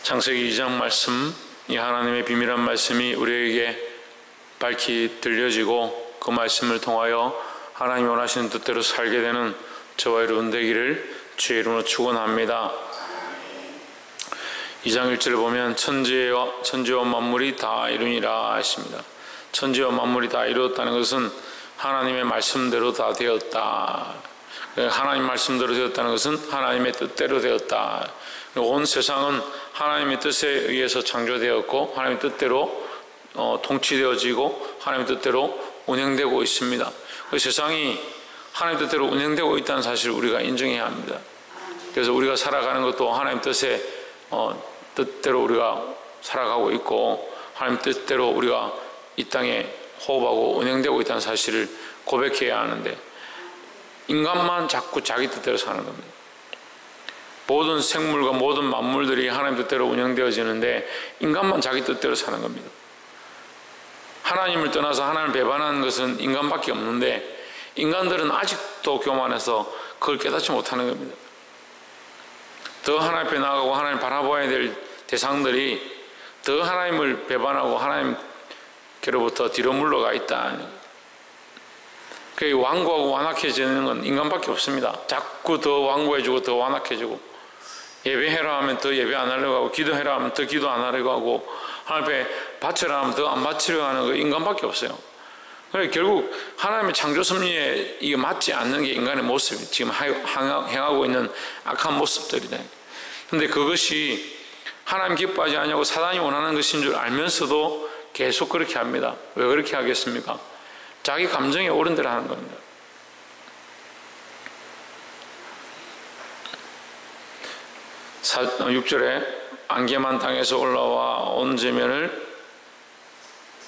창세기 2장 말씀, 이 하나님의 비밀한 말씀이 우리에게 밝히 들려지고 그 말씀을 통하여 하나님이 원하시는 뜻대로 살게 되는 저와 여러분 되기를 주의 이름으로 축원합니다. 2장 1절을 보면 천지와 만물이 다 이루니라 했습니다. 천지와 만물이 다 이루었다는 것은 하나님의 말씀대로 다 되었다. 하나님 말씀대로 되었다는 것은 하나님의 뜻대로 되었다. 온 세상은 하나님의 뜻에 의해서 창조되었고 하나님의 뜻대로 통치되어지고 하나님의 뜻대로 운행되고 있습니다. 그 세상이 하나님 뜻대로 운행되고 있다는 사실을 우리가 인정해야 합니다. 그래서 우리가 살아가는 것도 하나님 뜻의 뜻대로 우리가 살아가고 있고 하나님 뜻대로 우리가 이 땅에 호흡하고 운행되고 있다는 사실을 고백해야 하는데 인간만 자꾸 자기 뜻대로 사는 겁니다. 모든 생물과 모든 만물들이 하나님 뜻대로 운영되어지는데 인간만 자기 뜻대로 사는 겁니다. 하나님을 떠나서 하나님을 배반하는 것은 인간밖에 없는데 인간들은 아직도 교만해서 그걸 깨닫지 못하는 겁니다. 더 하나님 앞에 나아가고 하나님 바라봐야 될 대상들이 더 하나님을 배반하고 하나님께로부터 뒤로 물러가 있다. 그 완고하고 완악해지는 건 인간밖에 없습니다. 자꾸 더 완고해지고 더 완악해지고 예배해라 하면 더 예배 안 하려고 하고 기도해라 하면 더 기도 안 하려고 하고 하나님 앞에 바치라 하면 더 안 바치려고 하는 거 인간밖에 없어요. 그러니까 결국 하나님의 창조 섭리에 이게 맞지 않는 게 인간의 모습이 지금 행하고 있는 악한 모습들이다. 그런데 그것이 하나님 기뻐하지 않냐고 사단이 원하는 것인 줄 알면서도 계속 그렇게 합니다. 왜 그렇게 하겠습니까? 자기 감정에 옳은 대로 하는 겁니다. 6절에 안개만 땅에서 올라와 온 지면을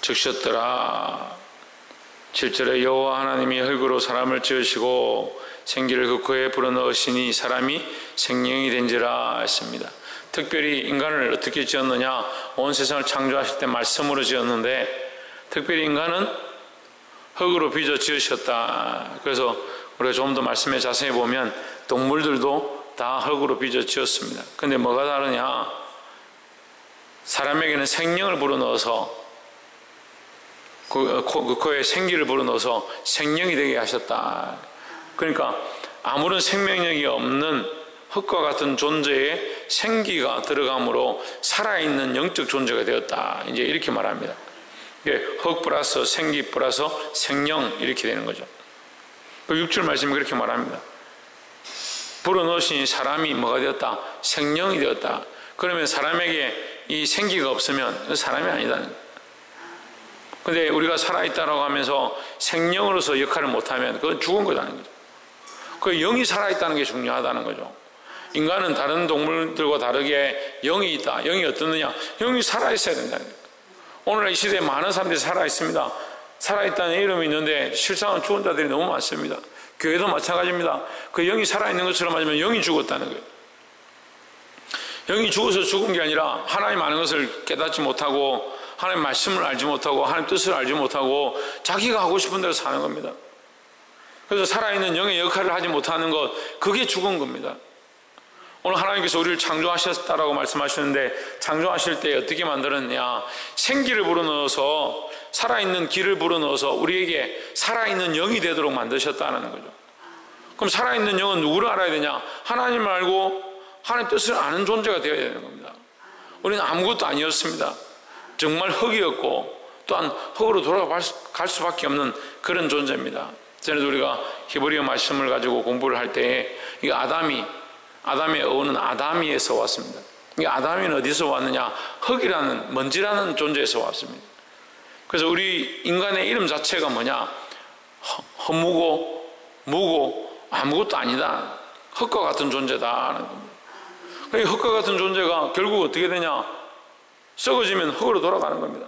적셨더라. 7절에 여호와 하나님이 흙으로 사람을 지으시고 생기를 그 코에 불어넣으시니 사람이 생명이 된지라 했습니다. 특별히 인간을 어떻게 지었느냐? 온 세상을 창조하실 때 말씀으로 지었는데 특별히 인간은 흙으로 빚어 지으셨다. 그래서 우리가 좀 더 말씀에 자세히 보면 동물들도 다 흙으로 빚어 지었습니다. 근데 뭐가 다르냐? 사람에게는 생명을 불어넣어서 그 코에 생기를 불어넣어서 생명이 되게 하셨다. 그러니까 아무런 생명력이 없는 흙과 같은 존재에 생기가 들어감으로 살아있는 영적 존재가 되었다. 이제 이렇게 말합니다. 흙 플러스 생기 플러스 생명 이렇게 되는 거죠. 6절 말씀이 그렇게 말합니다. 불어넣으시니 사람이 뭐가 되었다? 생명이 되었다. 그러면 사람에게 이 생기가 없으면 사람이 아니다는 거예요. 근데 우리가 살아있다라고 하면서 생명으로서 역할을 못하면 그건 죽은 거라는 거죠. 그 영이 살아있다는 게 중요하다는 거죠. 인간은 다른 동물들과 다르게 영이 있다. 영이 어떻느냐? 영이 살아있어야 된다는 거예요. 오늘날 이 시대에 많은 사람들이 살아있습니다. 살아있다는 이름이 있는데 실상은 죽은 자들이 너무 많습니다. 교회도 마찬가지입니다. 그 영이 살아있는 것처럼 하지만 영이 죽었다는 거예요. 영이 죽어서 죽은 게 아니라 하나님 아는 것을 깨닫지 못하고 하나님 말씀을 알지 못하고 하나님 뜻을 알지 못하고 자기가 하고 싶은 대로 사는 겁니다. 그래서 살아있는 영의 역할을 하지 못하는 것, 그게 죽은 겁니다. 오늘 하나님께서 우리를 창조하셨다라고 말씀하시는데 창조하실 때 어떻게 만들었냐? 생기를 불어넣어서 살아있는 기를 불어넣어서 우리에게 살아있는 영이 되도록 만드셨다는 거죠. 그럼 살아있는 영은 누구를 알아야 되냐? 하나님을 알고 하나님 뜻을 아는 존재가 되어야 되는 겁니다. 우리는 아무것도 아니었습니다. 정말 흙이었고 또한 흙으로 돌아갈 수밖에 없는 그런 존재입니다. 전에도 우리가 히브리어 말씀을 가지고 공부를 할 때에 이 아담의 어원은 아담이에서 왔습니다. 이 아담이는 어디서 왔느냐? 흙이라는 먼지라는 존재에서 왔습니다. 그래서 우리 인간의 이름 자체가 뭐냐? 허무고 무고 아무것도 아니다. 흙과 같은 존재다 하는 겁니다. 이 흙과 같은 존재가 결국 어떻게 되냐? 썩어지면 흙으로 돌아가는 겁니다.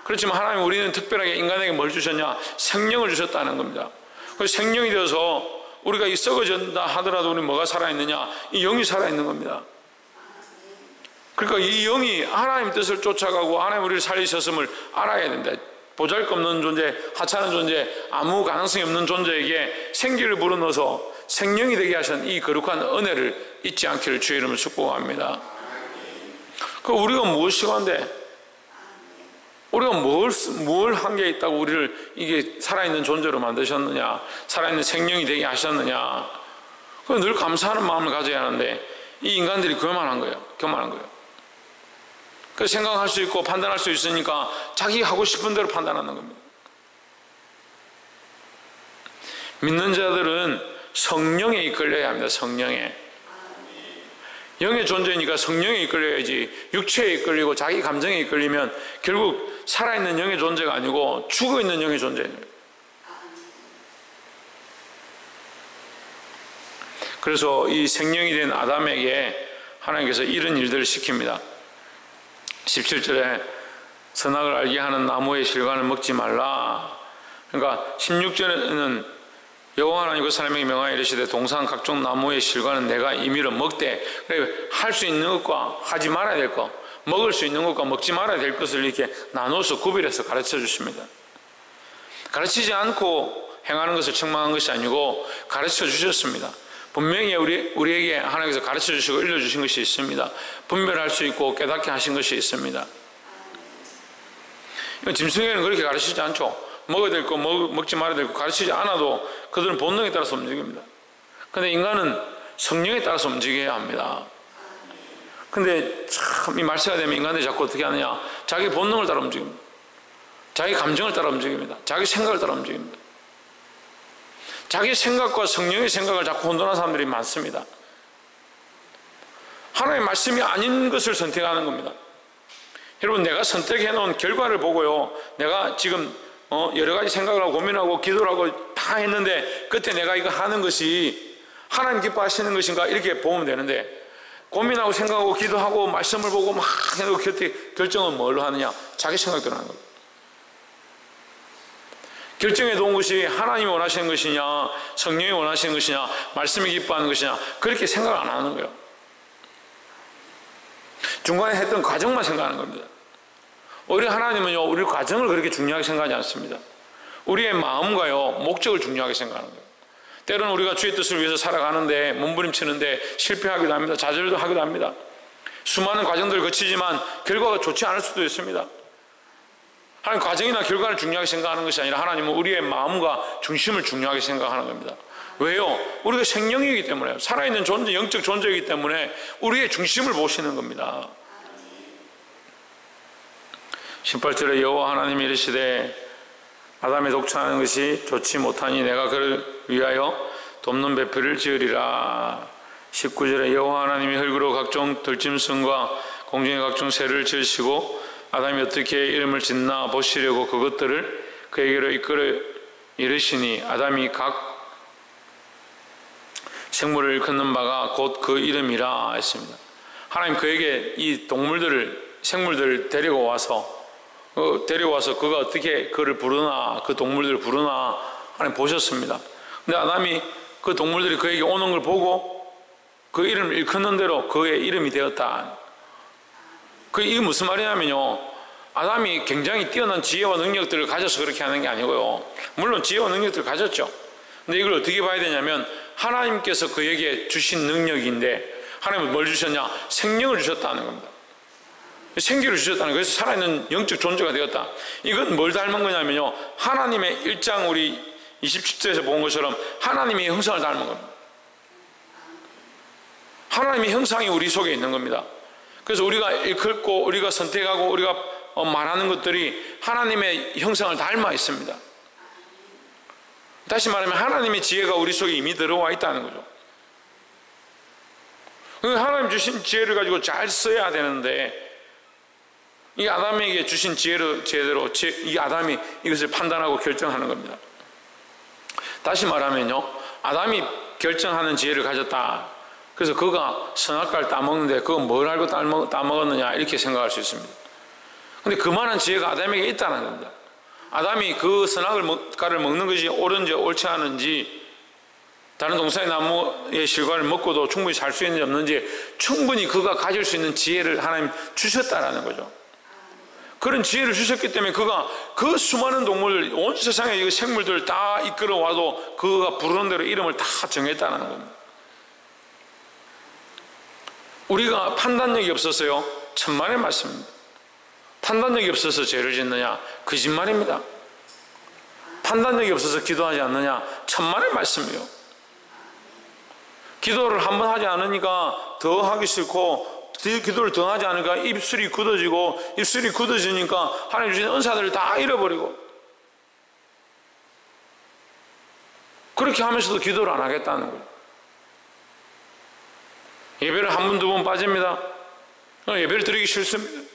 그렇지만 하나님 우리는 특별하게 인간에게 뭘 주셨냐? 생명을 주셨다는 겁니다. 그래서 생명이 되어서 우리가 이 썩어진다 하더라도 우리는 뭐가 살아있느냐? 이 영이 살아있는 겁니다. 그러니까 이 영이 하나님 뜻을 쫓아가고 하나님 우리를 살리셨음을 알아야 된다. 보잘것없는 존재, 하찮은 존재, 아무 가능성이 없는 존재에게 생기를 불어넣어서 생명이 되게 하신 이 거룩한 은혜를 잊지 않기를 주의 이름으로 축복합니다. 그 우리가 무엇이 한데? 우리가 뭘 한 게 있다고 우리를 이게 살아있는 존재로 만드셨느냐? 살아있는 생명이 되게 하셨느냐? 그 늘 감사하는 마음을 가져야 하는데 이 인간들이 교만한 거예요. 그 생각할 수 있고 판단할 수 있으니까 자기 하고 싶은 대로 판단하는 겁니다. 믿는 자들은 성령에 이끌려야 합니다. 성령에. 영의 존재니까 성령에 이끌려야지. 육체에 이끌리고 자기 감정에 이끌리면 결국 살아있는 영의 존재가 아니고 죽어있는 영의 존재예요. 그래서 이 생명이 된 아담에게 하나님께서 이런 일들을 시킵니다. 17절에 선악을 알게 하는 나무의 실과를 먹지 말라. 그러니까 16절에는 여호와 하나님 그 사람에게 명하여 이르시되 동산 각종 나무의 실과는 내가 임의로 먹되, 할 수 있는 것과 하지 말아야 될 것, 먹을 수 있는 것과 먹지 말아야 될 것을 이렇게 나눠서 구별해서 가르쳐 주십니다. 가르치지 않고 행하는 것을 책망한 것이 아니고 가르쳐 주셨습니다. 분명히 우리에게 하나님께서 가르쳐 주시고 일러주신 것이 있습니다. 분별할 수 있고 깨닫게 하신 것이 있습니다. 짐승에는 그렇게 가르치지 않죠. 먹어야 될 거 먹지 말아야 될 거 가르치지 않아도 그들은 본능에 따라서 움직입니다. 근데 인간은 성령에 따라서 움직여야 합니다. 근데 참 이 말세가 되면 인간들이 자꾸 어떻게 하느냐, 자기 본능을 따라 움직입니다. 자기 감정을 따라 움직입니다. 자기 생각을 따라 움직입니다. 자기 생각과 성령의 생각을 자꾸 혼돈하는 사람들이 많습니다. 하나님의 말씀이 아닌 것을 선택하는 겁니다. 여러분, 내가 선택해 놓은 결과를 보고요, 내가 지금 여러 가지 생각을 하고 고민하고 기도를 하고 다 했는데 끝에 내가 이거 하는 것이 하나님 기뻐하시는 것인가 이렇게 보면 되는데, 고민하고 생각하고 기도하고 말씀을 보고 막 해놓고 결정은 뭘로 하느냐? 자기 생각대로 하는 거예요. 결정해 놓은 것이 하나님이 원하시는 것이냐, 성령이 원하시는 것이냐, 말씀이 기뻐하는 것이냐, 그렇게 생각을 안 하는 거예요. 중간에 했던 과정만 생각하는 겁니다. 우리 하나님은요, 우리 과정을 그렇게 중요하게 생각하지 않습니다. 우리의 마음과요, 목적을 중요하게 생각하는 거예요. 때로는 우리가 주의 뜻을 위해서 살아가는데 몸부림치는데 실패하기도 합니다. 좌절도 하기도 합니다. 수많은 과정들을 거치지만 결과가 좋지 않을 수도 있습니다. 하나님 과정이나 결과를 중요하게 생각하는 것이 아니라 하나님은 우리의 마음과 중심을 중요하게 생각하는 겁니다. 왜요? 우리가 생명이기 때문에, 살아있는 존재, 영적 존재이기 때문에 우리의 중심을 보시는 겁니다. 18절에 여호와 하나님이 이르시되 아담의 독차하는 것이 좋지 못하니 내가 그를 위하여 돕는 배필을 지으리라. 19절에 여호와 하나님이 흙으로 각종 들짐승과 공중의 각종 새를 지으시고 아담이 어떻게 이름을 짓나 보시려고 그것들을 그에게로 이끌어 이르시니 아담이 각 생물을 일컫는 바가 곧 그 이름이라 했습니다. 하나님 그에게 이 생물들을 데려와서 그가 어떻게 그를 부르나, 그 동물들을 부르나 하나님 보셨습니다. 근데 아담이 그 동물들이 그에게 오는 걸 보고 그 이름을 일컫는 대로 그의 이름이 되었다. 이게 무슨 말이냐면요, 아담이 굉장히 뛰어난 지혜와 능력들을 가져서 그렇게 하는 게 아니고요, 물론 지혜와 능력들을 가졌죠. 근데 이걸 어떻게 봐야 되냐면 하나님께서 그에게 주신 능력인데, 하나님은 뭘 주셨냐? 생명을 주셨다는 겁니다. 생기를 주셨다는 거예요. 그래서 살아있는 영적 존재가 되었다. 이건 뭘 닮은 거냐면요, 하나님의 1장 우리 27절에서 본 것처럼 하나님의 형상을 닮은 겁니다. 하나님의 형상이 우리 속에 있는 겁니다. 그래서 우리가 일컫고 우리가 선택하고 우리가 말하는 것들이 하나님의 형상을 닮아 있습니다. 다시 말하면 하나님의 지혜가 우리 속에 이미 들어와 있다는 거죠. 하나님 주신 지혜를 가지고 잘 써야 되는데, 이 아담에게 주신 지혜로 제대로 이 아담이 이것을 판단하고 결정하는 겁니다. 다시 말하면요, 아담이 결정하는 지혜를 가졌다. 그래서 그가 선악과를 따먹는데 그거 뭘 알고 따먹었느냐 이렇게 생각할 수 있습니다. 근데 그만한 지혜가 아담에게 있다는 겁니다. 아담이 그 선악과를 먹는 것이 옳은지 옳지 않은지, 다른 동산의 나무의 실과를 먹고도 충분히 살 수 있는지 없는지 충분히 그가 가질 수 있는 지혜를 하나님 주셨다라는 거죠. 그런 지혜를 주셨기 때문에 그가 그 수많은 동물, 온 세상의 생물들을 다 이끌어와도 그가 부르는 대로 이름을 다 정했다는 겁니다. 우리가 판단력이 없어서요, 천만의 말씀입니다. 판단력이 없어서 죄를 짓느냐? 거짓말입니다. 판단력이 없어서 기도하지 않느냐? 천만의 말씀이요. 기도를 한 번 하지 않으니까 더 하기 싫고, 기도를 더 하지 않으니까 입술이 굳어지고, 입술이 굳어지니까 하나님 주신 은사들을 다 잃어버리고, 그렇게 하면서도 기도를 안 하겠다는 거예요. 예배를 한 번, 두 번 빠집니다. 예배를 드리기 싫습니다.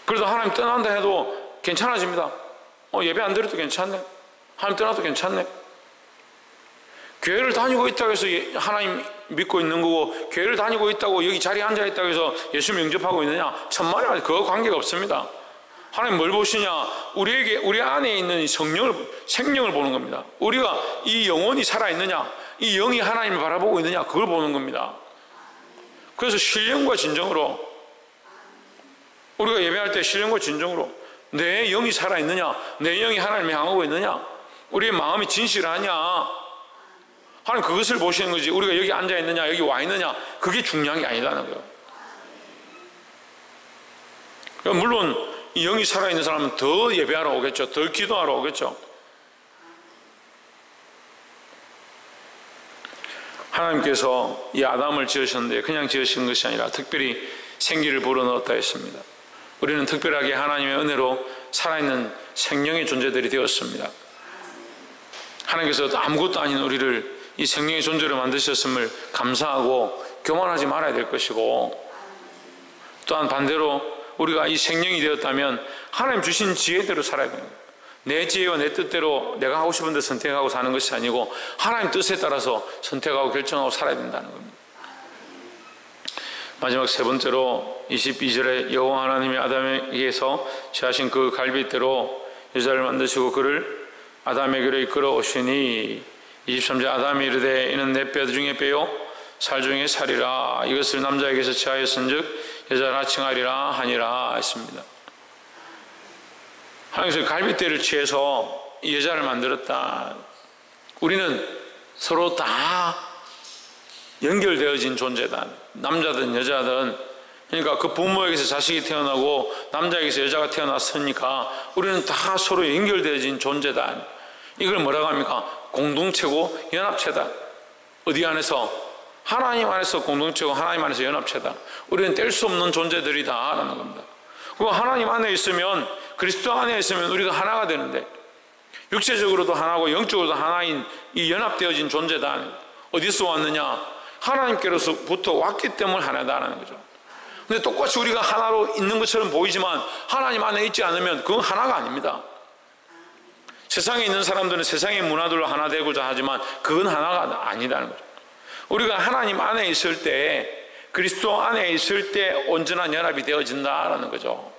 그래도 하나님 떠난다 해도 괜찮아집니다. 예배 안 드려도 괜찮네. 하나님 떠나도 괜찮네. 교회를 다니고 있다고 해서 하나님 믿고 있는 거고, 교회를 다니고 있다고 여기 자리에 앉아 있다고 해서 예수 영접하고 있느냐? 천만에 말이에요. 그거 관계가 없습니다. 하나님 뭘 보시냐? 우리 안에 있는 생명을 보는 겁니다. 우리가 이 영혼이 살아있느냐? 이 영이 하나님을 바라보고 있느냐? 그걸 보는 겁니다. 그래서 신령과 진정으로, 우리가 예배할 때 신령과 진정으로 내 영이 살아있느냐? 내 영이 하나님을 향하고 있느냐? 우리의 마음이 진실하냐? 하나님 그것을 보시는 거지. 우리가 여기 앉아있느냐, 여기 와 있느냐, 그게 중요한 게 아니라는 거예요. 그러니까 물론 이 영이 살아있는 사람은 더 예배하러 오겠죠. 더 기도하러 오겠죠. 하나님께서 이 아담을 지으셨는데 그냥 지으신 것이 아니라 특별히 생기를 불어넣었다 했습니다. 우리는 특별하게 하나님의 은혜로 살아있는 생명의 존재들이 되었습니다. 하나님께서 아무것도 아닌 우리를 이 생명의 존재로 만드셨음을 감사하고 교만하지 말아야 될 것이고, 또한 반대로 우리가 이 생명이 되었다면 하나님 주신 지혜대로 살아야 됩니다. 내 지혜와 내 뜻대로 내가 하고 싶은 데 선택하고 사는 것이 아니고 하나님 뜻에 따라서 선택하고 결정하고 살아야 된다는 겁니다. 마지막 세 번째로 22절에 여호와 하나님이 아담에게서 취하신 그 갈빗대로 여자를 만드시고 그를 아담에게로 이끌어 오시니, 23절 아담이 이르되 이는 내 뼈 중에 뼈요 살 중에 살이라, 이것을 남자에게서 취하였은즉 여자라 칭하리라 하니라 했습니다. 하나님께서 갈빗대를 취해서 이 여자를 만들었다. 우리는 서로 다 연결되어진 존재다. 남자든 여자든. 그러니까 그 부모에게서 자식이 태어나고 남자에게서 여자가 태어났으니까 우리는 다 서로 연결되어진 존재다. 이걸 뭐라고 합니까? 공동체고 연합체다. 어디 안에서? 하나님 안에서 공동체고 하나님 안에서 연합체다. 우리는 뗄 수 없는 존재들이다 라는 겁니다. 그리고 하나님 안에 있으면, 그리스도 안에 있으면 우리가 하나가 되는데, 육체적으로도 하나고 영적으로도 하나인 이 연합되어진 존재다. 어디서 왔느냐? 하나님께로부터 왔기 때문에 하나다라는 거죠. 근데 똑같이 우리가 하나로 있는 것처럼 보이지만 하나님 안에 있지 않으면 그건 하나가 아닙니다. 세상에 있는 사람들은 세상의 문화들로 하나 되고자 하지만 그건 하나가 아니라는 거죠. 우리가 하나님 안에 있을 때, 그리스도 안에 있을 때 온전한 연합이 되어진다라는 거죠.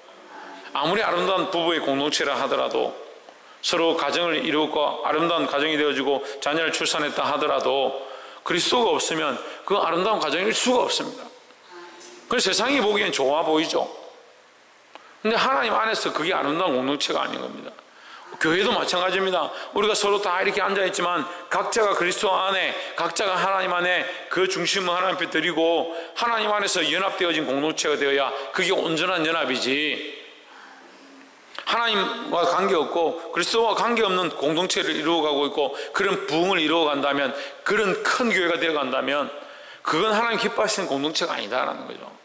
아무리 아름다운 부부의 공동체라 하더라도, 서로 가정을 이루고 아름다운 가정이 되어지고 자녀를 출산했다 하더라도 그리스도가 없으면 그 아름다운 가정일 수가 없습니다. 그래서 세상이 보기엔 좋아 보이죠. 근데 하나님 안에서 그게 아름다운 공동체가 아닌 겁니다. 교회도 마찬가지입니다. 우리가 서로 다 이렇게 앉아있지만 각자가 그리스도 안에, 각자가 하나님 안에 그 중심을 하나님 앞에 드리고 하나님 안에서 연합되어진 공동체가 되어야 그게 온전한 연합이지, 하나님과 관계없고 그리스도와 관계없는 공동체를 이루어가고 있고 그런 부흥을 이루어간다면, 그런 큰 교회가 되어간다면 그건 하나님 기뻐하시는 공동체가 아니다라는 거죠.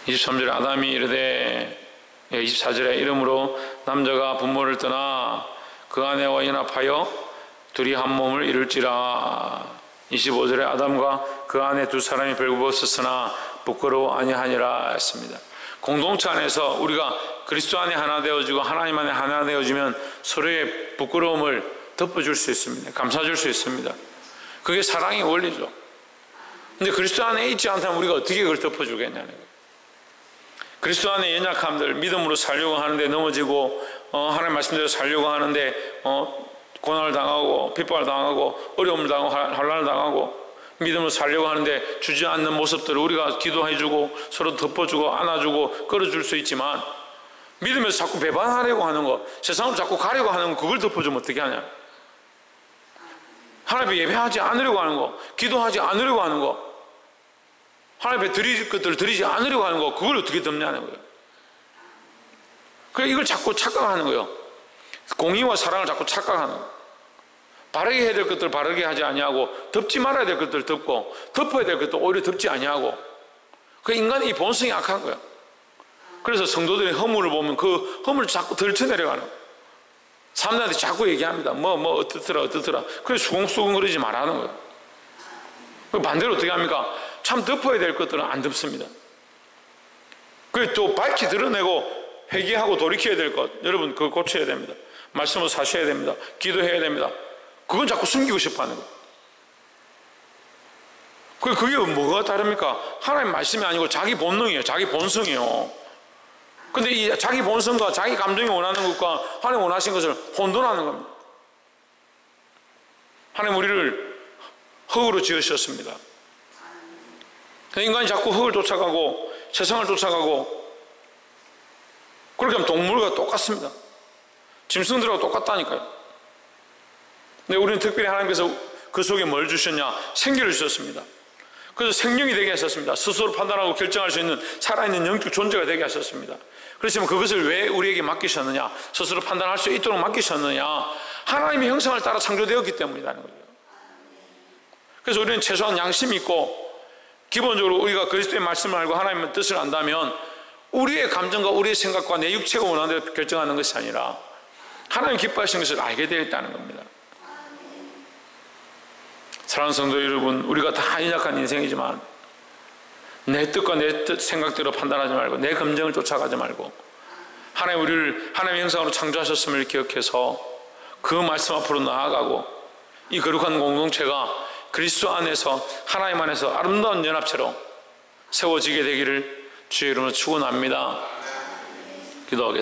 (23절에) 아담이 이르되, 24절에 이름으로 남자가 부모를 떠나 그 아내와 연합하여 둘이 한 몸을 이룰지라. 25절에 아담과 그 아내 두 사람이 벌거벗었으나 부끄러워 아니하니라 했습니다. 공동체 안에서 우리가 그리스도 안에 하나 되어지고 하나님 안에 하나 되어지면 서로의 부끄러움을 덮어줄 수 있습니다. 감싸줄 수 있습니다. 그게 사랑의 원리죠. 근데 그리스도 안에 있지 않다면 우리가 어떻게 그걸 덮어주겠냐는 거예요. 그리스도 안에 연약함들, 믿음으로 살려고 하는데 넘어지고, 하나님 말씀대로 살려고 하는데 고난을 당하고 핍박을 당하고 어려움을 당하고 환난을 당하고, 믿음으로 살려고 하는데 주지 않는 모습들을 우리가 기도해주고 서로 덮어주고 안아주고 끌어줄 수 있지만, 믿으면서 자꾸 배반하려고 하는 거, 세상으로 자꾸 가려고 하는 거, 그걸 덮어주면 어떻게 하냐? 하나님 앞에 예배하지 않으려고 하는 거, 기도하지 않으려고 하는 거, 하나님 앞에 드릴 것들을 드리지 않으려고 하는 거, 그걸 어떻게 덮냐는 거예요. 그래, 이걸 자꾸 착각하는 거예요. 공의와 사랑을 자꾸 착각하는 거예요. 바르게 해야 될 것들을 바르게 하지 아니하고, 덮지 말아야 될 것들을 덮고, 덮어야 될 것도 오히려 덮지 아니하고, 그 인간의 이 본성이 악한 거예요. 그래서 성도들의 허물을 보면 그 허물을 자꾸 덜쳐내려가는 거예요. 사람들한테 자꾸 얘기합니다. 어떻더라. 그래서 수긍수긍 그러지 말라는 거예요. 반대로 어떻게 합니까? 참 덮어야 될 것들은 안 덮습니다. 그리고 또 밝히 드러내고 회개하고 돌이켜야 될 것, 여러분 그거 고쳐야 됩니다. 말씀을 사셔야 됩니다. 기도해야 됩니다. 그건 자꾸 숨기고 싶어 하는 거예요. 그게 뭐가 다릅니까? 하나님 말씀이 아니고 자기 본능이에요. 자기 본성이에요. 근데 이 자기 본성과 자기 감정이 원하는 것과 하나님 원하신 것을 혼돈하는 겁니다. 하나님 우리를 흙으로 지으셨습니다. 인간이 자꾸 흙을 쫓아가고 세상을 쫓아가고, 그렇게 하면 동물과 똑같습니다. 짐승들하고 똑같다니까요. 근데 우리는 특별히 하나님께서 그 속에 뭘 주셨냐? 생기를 주셨습니다. 그래서 생명이 되게 하셨습니다. 스스로 판단하고 결정할 수 있는 살아있는 영적 존재가 되게 하셨습니다. 그렇지만 그것을 왜 우리에게 맡기셨느냐? 스스로 판단할 수 있도록 맡기셨느냐? 하나님의 형상을 따라 창조되었기 때문이라는 거예요. 그래서 우리는 최소한 양심이 있고, 기본적으로 우리가 그리스도의 말씀을 알고 하나님의 뜻을 안다면 우리의 감정과 우리의 생각과 내 육체가 원하는 대로 결정하는 것이 아니라 하나님 기뻐하시는 것을 알게 되어 있다는 겁니다. 사랑하는 성도 여러분, 우리가 다 연약한 인생이지만 내 뜻과 내 뜻 생각대로 판단하지 말고 내 감정을 쫓아가지 말고 하나님 우리를 하나님의 형상으로 창조하셨음을 기억해서 그 말씀 앞으로 나아가고 이 거룩한 공동체가 그리스도 안에서 하나님 안에서 아름다운 연합체로 세워지게 되기를 주의 이름으로 축원합니다. 기도하겠습니다.